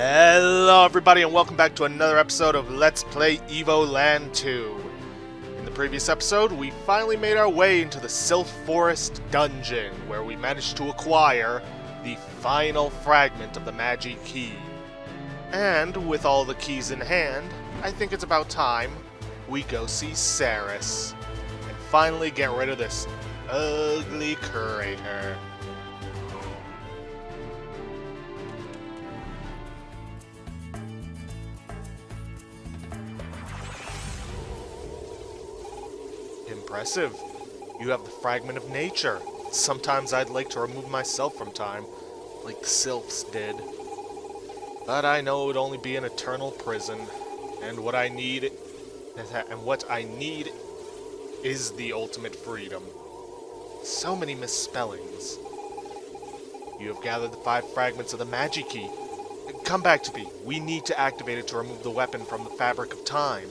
Hello everybody and welcome back to another episode of Let's Play Evoland 2. In the previous episode, we finally made our way into the Sylph Forest dungeon, where we managed to acquire the final fragment of the Magi Key. And with all the keys in hand, I think it's about time we go see Ceres and finally get rid of this ugly curator. Impressive. You have the fragment of nature. Sometimes I'd like to remove myself from time, like the sylphs did. But I know it would only be an eternal prison, and what I need is the ultimate freedom. So many misspellings. You have gathered the 5 fragments of the Magi Key. Come back to me. We need to activate it to remove the weapon from the fabric of time.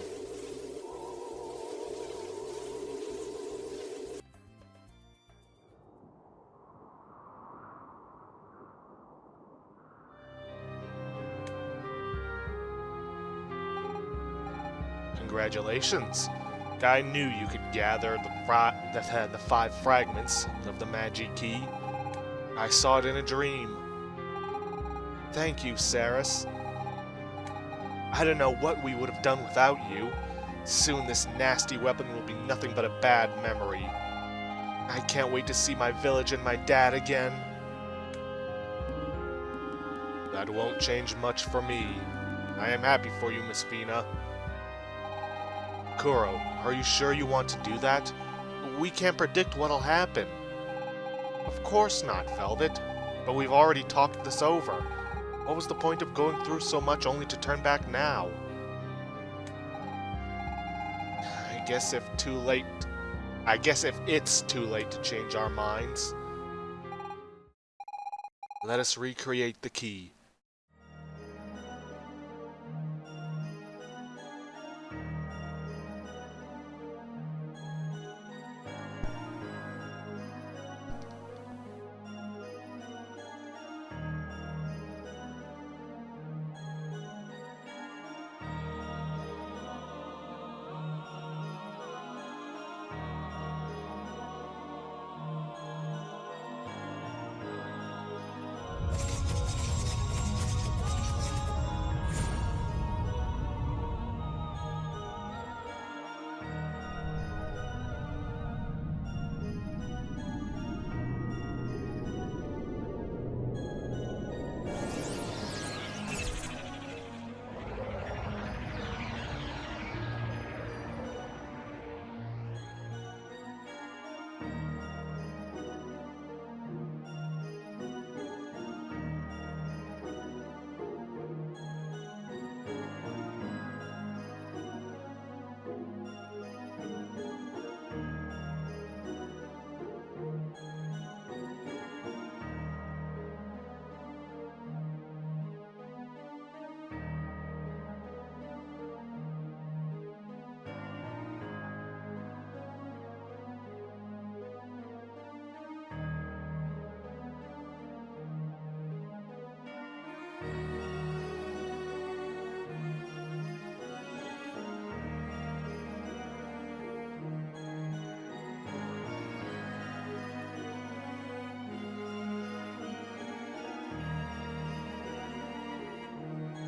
Congratulations. I knew you could gather the 5 fragments of the Magi Key. I saw it in a dream. Thank you, Ceres. I don't know what we would have done without you. Soon this nasty weapon will be nothing but a bad memory. I can't wait to see my village and my dad again. That won't change much for me. I am happy for you, Miss Fina. Kuro, are you sure you want to do that? We can't predict what'll happen. Of course not, Velvet. But we've already talked this over. What was the point of going through so much only to turn back now? I guess if it's too late to change our minds. Let us recreate the key.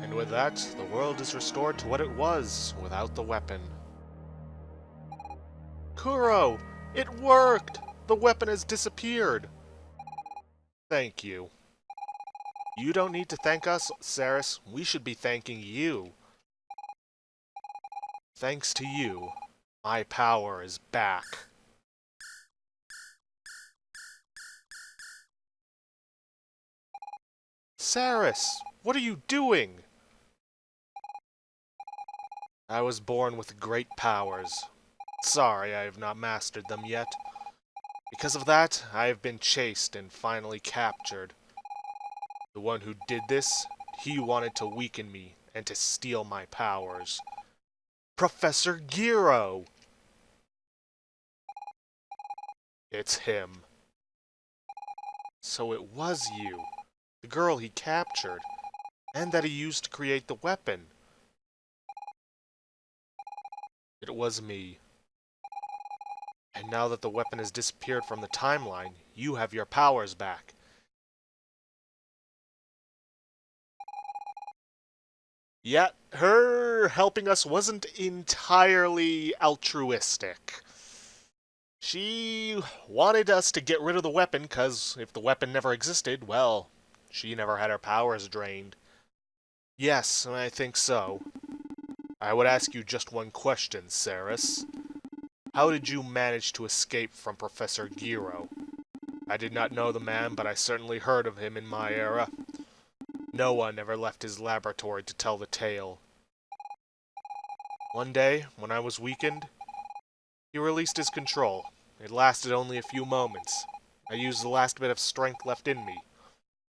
And with that, the world is restored to what it was without the weapon. Kuro! It worked! The weapon has disappeared! Thank you. You don't need to thank us, Ceres. We should be thanking you. Thanks to you, my power is back. Ceres! What are you doing? I was born with great powers. Sorry, I have not mastered them yet. Because of that, I have been chased and finally captured. The one who did this, he wanted to weaken me and to steal my powers. Professor Giro! It's him. So it was you, the girl he captured. and that he used to create the weapon. It was me. And now that the weapon has disappeared from the timeline, you have your powers back. Yet, her helping us wasn't entirely altruistic. She wanted us to get rid of the weapon, because if the weapon never existed, well, she never had her powers drained. Yes, I think so. I would ask you just one question, Saris. How did you manage to escape from Professor Giro? I did not know the man, but I certainly heard of him in my era. No one ever left his laboratory to tell the tale. One day, when I was weakened, he released his control. It lasted only a few moments. I used the last bit of strength left in me.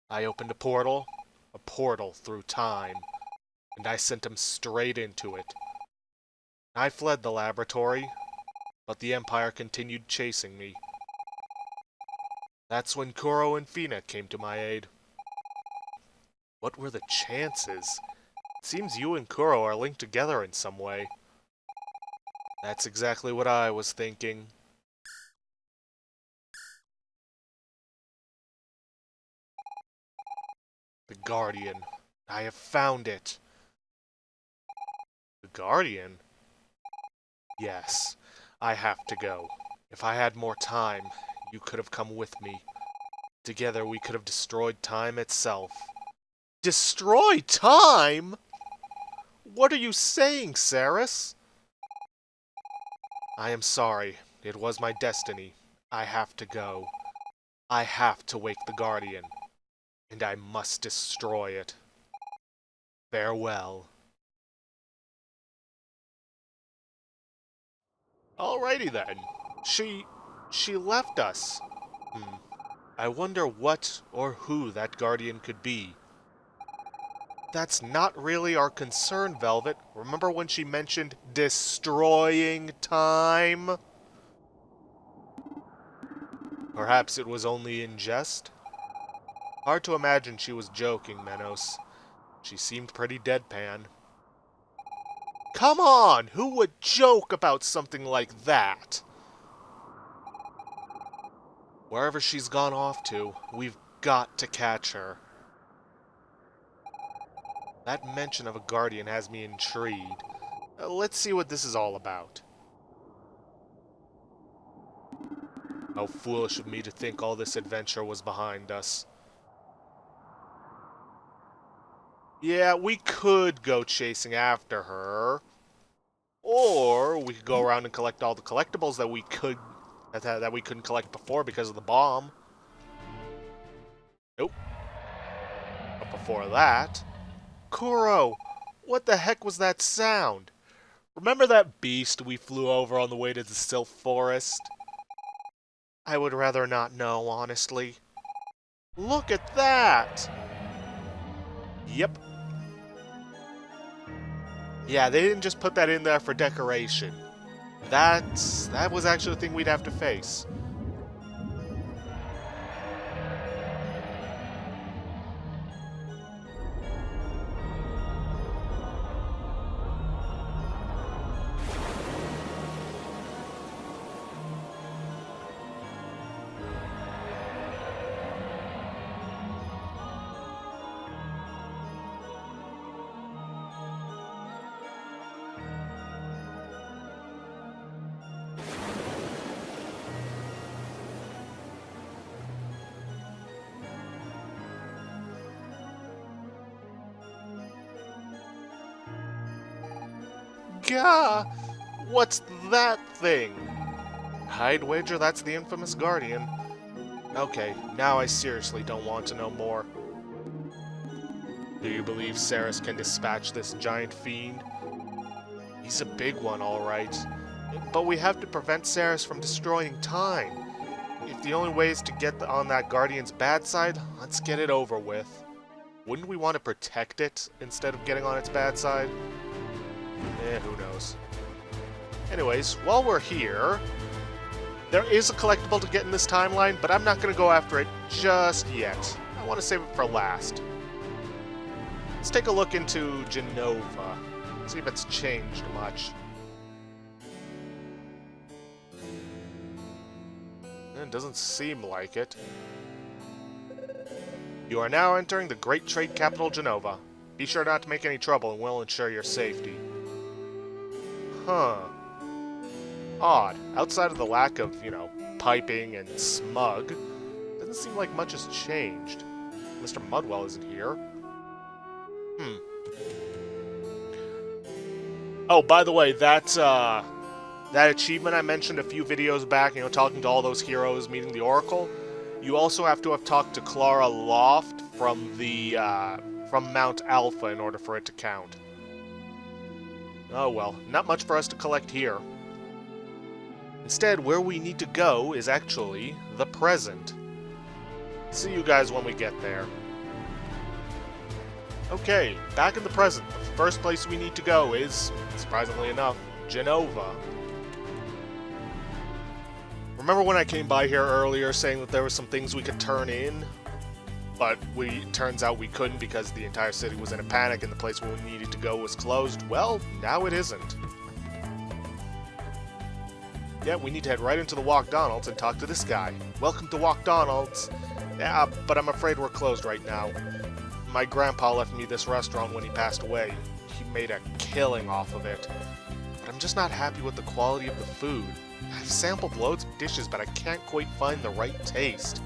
I opened a portal through time, and I sent him straight into it. I fled the laboratory, but the Empire continued chasing me. That's when Kuro and Fina came to my aid. What were the chances? It seems you and Kuro are linked together in some way. That's exactly what I was thinking. The Guardian. I have found it. The Guardian? Yes, I have to go. If I had more time, you could have come with me. Together we could have destroyed time itself. Destroy time? What are you saying, Saris? I am sorry. It was my destiny. I have to go. I have to wake the Guardian. And I must destroy it. Farewell. Alrighty then. She left us. I wonder what or who that Guardian could be. That's not really our concern, Velvet. Remember when she mentioned destroying time? Perhaps it was only in jest? Hard to imagine she was joking, Menos. She seemed pretty deadpan. Come on! Who would joke about something like that? Wherever she's gone off to, we've got to catch her. That mention of a Guardian has me intrigued. Let's see what this is all about. How foolish of me to think all this adventure was behind us. Yeah, we could go chasing after her. Or we could go around and collect all the collectibles that we couldn't collect before because of the bomb. Nope. But before that... Kuro! What the heck was that sound? Remember that beast we flew over on the way to the Sylph Forest? I would rather not know, honestly. Look at that! Yep. Yeah, they didn't just put that in there for decoration. That was actually the thing we'd have to face. Gah! What's that thing? I'd wager that's the infamous Guardian. Okay, now I seriously don't want to know more. Do you believe Saris can dispatch this giant fiend? He's a big one, alright. But we have to prevent Saris from destroying time. If the only way is to get on that Guardian's bad side, let's get it over with. Wouldn't we want to protect it instead of getting on its bad side? Who knows. Anyways, while we're here, there is a collectible to get in this timeline, but I'm not going to go after it just yet. I want to save it for last. Let's take a look into Genova. See if it's changed much. It doesn't seem like it. You are now entering the great trade capital, Genova. Be sure not to make any trouble and we'll ensure your safety. Huh. Odd. Outside of the lack of, piping and smug, doesn't seem like much has changed. Mr. Mudwell isn't here. Oh, by the way, that achievement I mentioned a few videos back, talking to all those heroes, meeting the Oracle, you also have to have talked to Clara Loft from Mount Alpha in order for it to count. Oh well, not much for us to collect here. Instead, where we need to go is actually the present. See you guys when we get there. Okay, back in the present. The first place we need to go is, surprisingly enough, Genova. Remember when I came by here earlier saying that there were some things we could turn in? But turns out we couldn't because the entire city was in a panic and the place where we needed to go was closed. Well, now it isn't. Yeah, we need to head right into the Walkdonald's and talk to this guy. Welcome to Walkdonald's. Yeah, but I'm afraid we're closed right now. My grandpa left me this restaurant when he passed away. He made a killing off of it. But I'm just not happy with the quality of the food. I've sampled loads of dishes, but I can't quite find the right taste.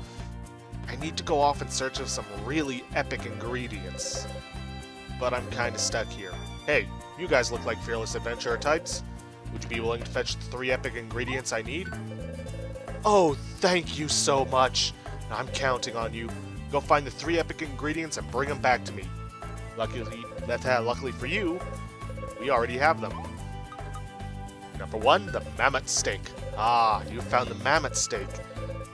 I need to go off in search of some really epic ingredients. But I'm kinda stuck here. Hey, you guys look like fearless adventurer types. Would you be willing to fetch the 3 epic ingredients I need? Oh, thank you so much. I'm counting on you. Go find the 3 epic ingredients and bring them back to me. Luckily for you, we already have them. Number 1, the mammoth steak. Ah, you found the mammoth steak.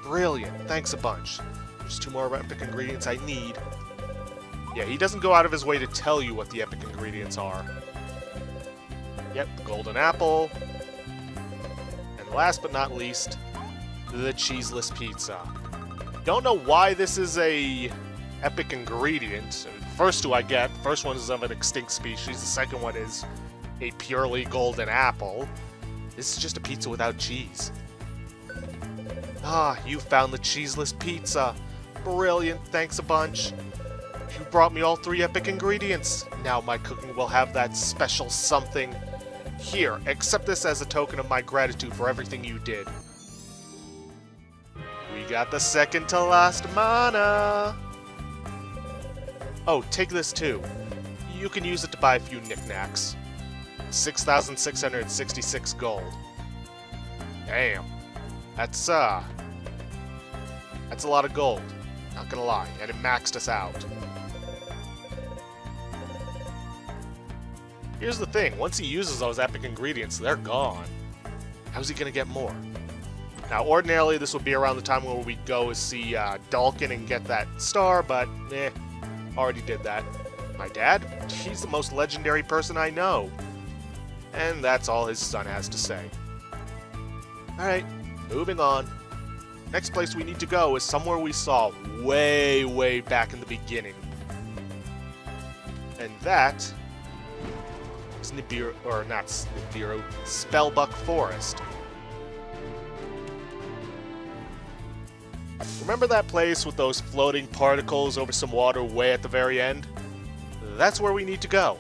Brilliant, thanks a bunch. There's 2 more epic ingredients I need. Yeah, he doesn't go out of his way to tell you what the epic ingredients are. Yep, golden apple. And last but not least, the cheeseless pizza. Don't know why this is a epic ingredient. First 2 I get. The first one is of an extinct species. The second one is a purely golden apple. This is just a pizza without cheese. Ah, you found the cheeseless pizza. Brilliant, thanks a bunch. You brought me all 3 epic ingredients. Now my cooking will have that special something. Here, accept this as a token of my gratitude for everything you did. We got the second to last mana. Oh, take this too. You can use it to buy a few knickknacks. 6,666 gold. Damn. That's a lot of gold. Not gonna lie, and it maxed us out. Here's the thing, once he uses those epic ingredients, they're gone. How's he gonna get more? Now, ordinarily, this would be around the time where we go see Dalkin and get that star, but already did that. My dad? He's the most legendary person I know. And that's all his son has to say. Alright, moving on. Next place we need to go is somewhere we saw way, way back in the beginning. And that is Nibiru, or not Nibiru, Spellbuck Forest. Remember that place with those floating particles over some water way at the very end? That's where we need to go.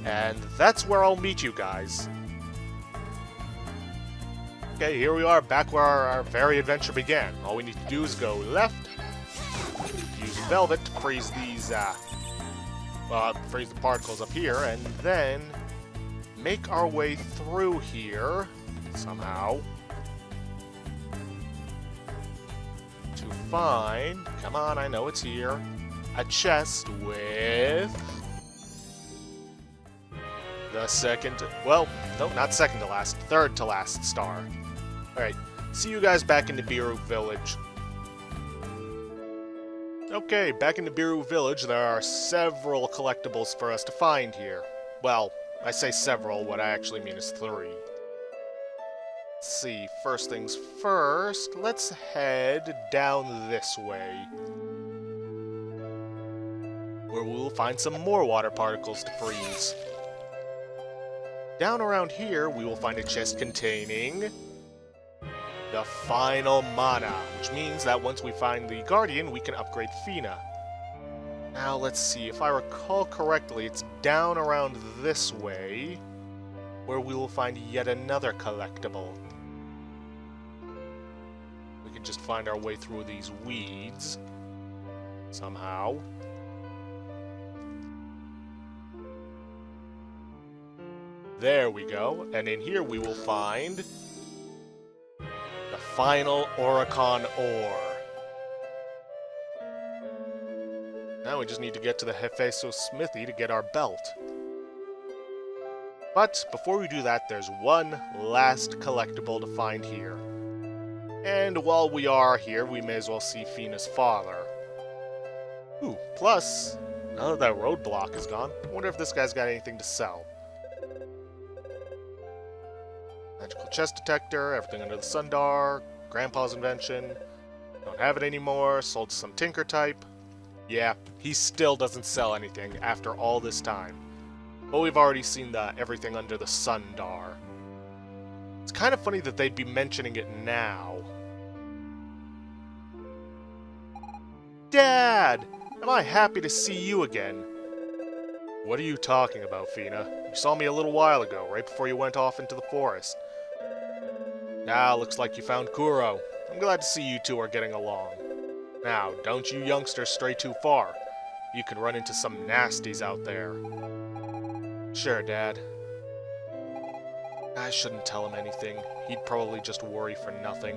And that's where I'll meet you guys. Okay, here we are, back where our very adventure began. All we need to do is go left, use Velvet to freeze these, freeze the particles up here, and then make our way through here, somehow, to find, come on, I know it's here, a chest with the second, well, no, not second to last, third to last star. Alright, see you guys back in Nibiru Village. Okay, back in Nibiru Village, there are several collectibles for us to find here. Well, I say several, what I actually mean is 3. Let's see, first things first, let's head down this way. where we will find some more water particles to freeze. Down around here, we will find a chest containing the final mana, which means that once we find the Guardian, we can upgrade Fina. Now, let's see, if I recall correctly, it's down around this way, where we will find yet another collectible. We can just find our way through these weeds, somehow. There we go, and in here we will find the final Oricon ore. Now we just need to get to the Hephaestus smithy to get our belt. But before we do that, there's one last collectible to find here. And while we are here, we may as well see Fina's father. Ooh, plus, now that that roadblock is gone, I wonder if this guy's got anything to sell. Magical chest detector, everything under the Sundar, Grandpa's invention. Don't have it anymore, sold to some tinker type. Yeah, he still doesn't sell anything after all this time. But we've already seen the everything under the Sundar. It's kind of funny that they'd be mentioning it now. Dad! Am I happy to see you again? What are you talking about, Fina? You saw me a little while ago, right before you went off into the forest. Ah, looks like you found Kuro. I'm glad to see you two are getting along. Now, don't you youngsters stray too far. You could run into some nasties out there. Sure, Dad. I shouldn't tell him anything. He'd probably just worry for nothing.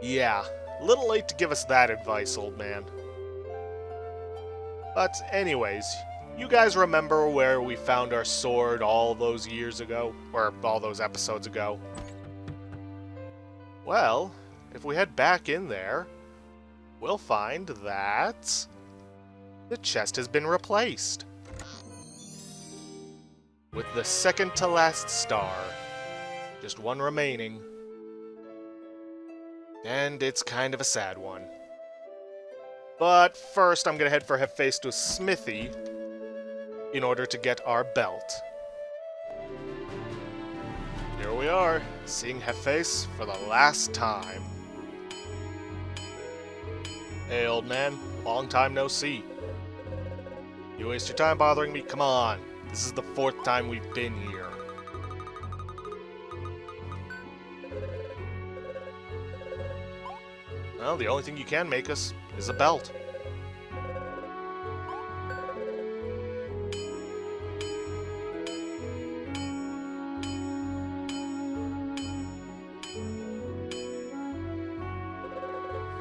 Yeah, a little late to give us that advice, old man. But anyways, you guys remember where we found our sword all those years ago? Or all those episodes ago? Well, if we head back in there, we'll find that the chest has been replaced. With the second to last star. Just one remaining. And it's kind of a sad one. But first, I'm going to head for Hephaestus smithy in order to get our belt. Here we are, seeing Hephaestus for the last time. Hey, old man. Long time no see. You waste your time bothering me? Come on. This is the 4th time we've been here. Well, the only thing you can make us is a belt.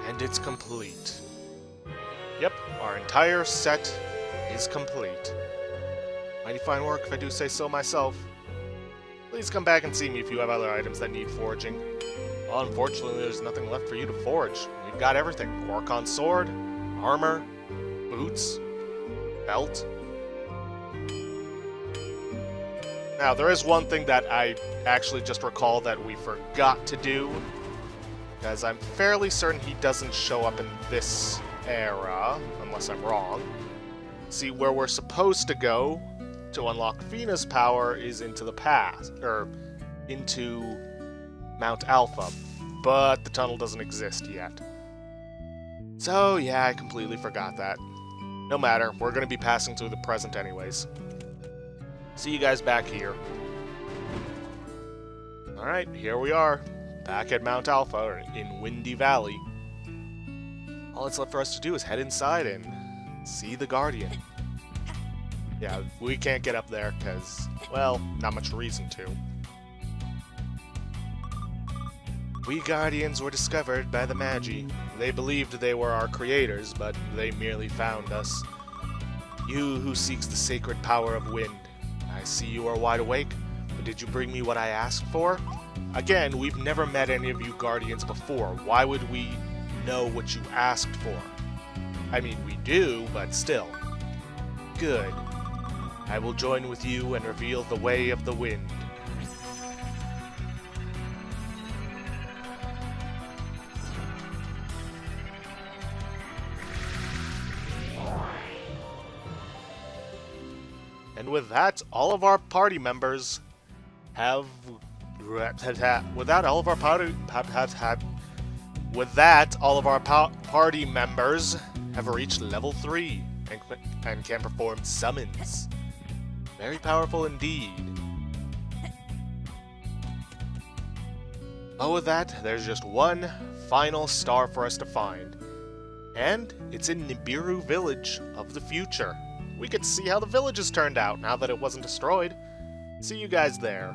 And it's complete. Yep, our entire set is complete. Mighty fine work, if I do say so myself. Please come back and see me if you have other items that need forging. Well, unfortunately, there's nothing left for you to forge. We've got everything. Oricon sword, armor, boots, belt. Now, there is one thing that I actually just recall that we forgot to do. Because I'm fairly certain he doesn't show up in this era, unless I'm wrong. See, where we're supposed to go to unlock Fina's power is into the past, or into Mount Alpha, but the tunnel doesn't exist yet. So yeah, I completely forgot that. No matter, we're going to be passing through the present anyways. See you guys back here. Alright, here we are, back at Mount Alpha, or in Windy Valley. All that's left for us to do is head inside and see the Guardian. Yeah, we can't get up there because, well, not much reason to. We Guardians were discovered by the Magi. They believed they were our creators, but they merely found us. You who seeks the sacred power of wind. I see you are wide awake, but did you bring me what I asked for? Again, we've never met any of you Guardians before. Why would we know what you asked for? I mean, we do, but still. Good. I will join with you and reveal the way of the wind. And with that, all of our party members have... With that, all of our party members have reached level 3 and can perform summons. Very powerful indeed. But with that, there's just one final star for us to find. And it's in Nibiru Village of the future. We get to see how the village has turned out now that it wasn't destroyed. See you guys there.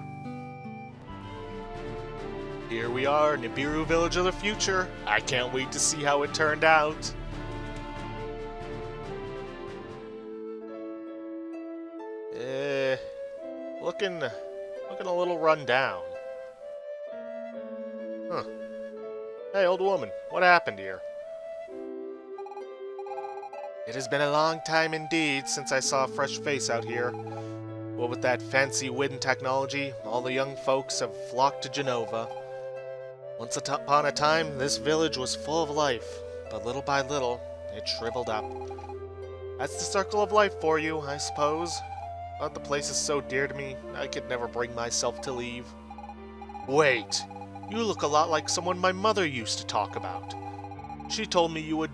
Here we are, Nibiru Village of the future. I can't wait to see how it turned out. Looking a little run down. Huh. Hey, old woman, what happened here? It has been a long time indeed since I saw a fresh face out here. What with that fancy wind technology, all the young folks have flocked to Genova. Once upon a time, this village was full of life, but little by little, it shriveled up. That's the circle of life for you, I suppose. But the place is so dear to me, I could never bring myself to leave. Wait, you look a lot like someone my mother used to talk about. She told me you would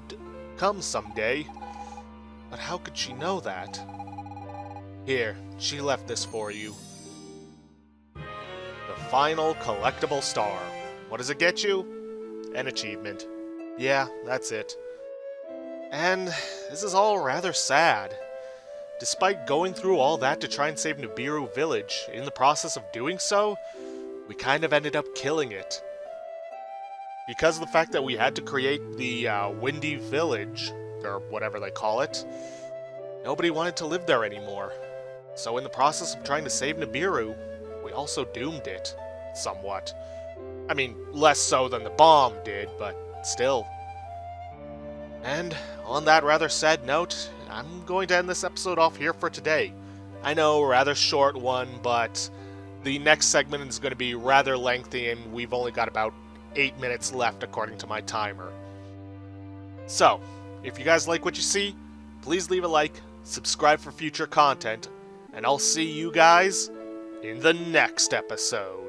come someday. But how could she know that? Here, she left this for you. The final collectible star. What does it get you? An achievement. Yeah, that's it. And this is all rather sad. Despite going through all that to try and save Nibiru Village, in the process of doing so, we kind of ended up killing it. Because of the fact that we had to create the Windy Village, or whatever they call it, nobody wanted to live there anymore. So in the process of trying to save Nibiru, we also doomed it, somewhat. I mean, less so than the bomb did, but still. And on that rather sad note, I'm going to end this episode off here for today. I know, rather short one, but the next segment is going to be rather lengthy, and we've only got about 8 minutes left according to my timer. So, if you guys like what you see, please leave a like, subscribe for future content, and I'll see you guys in the next episode.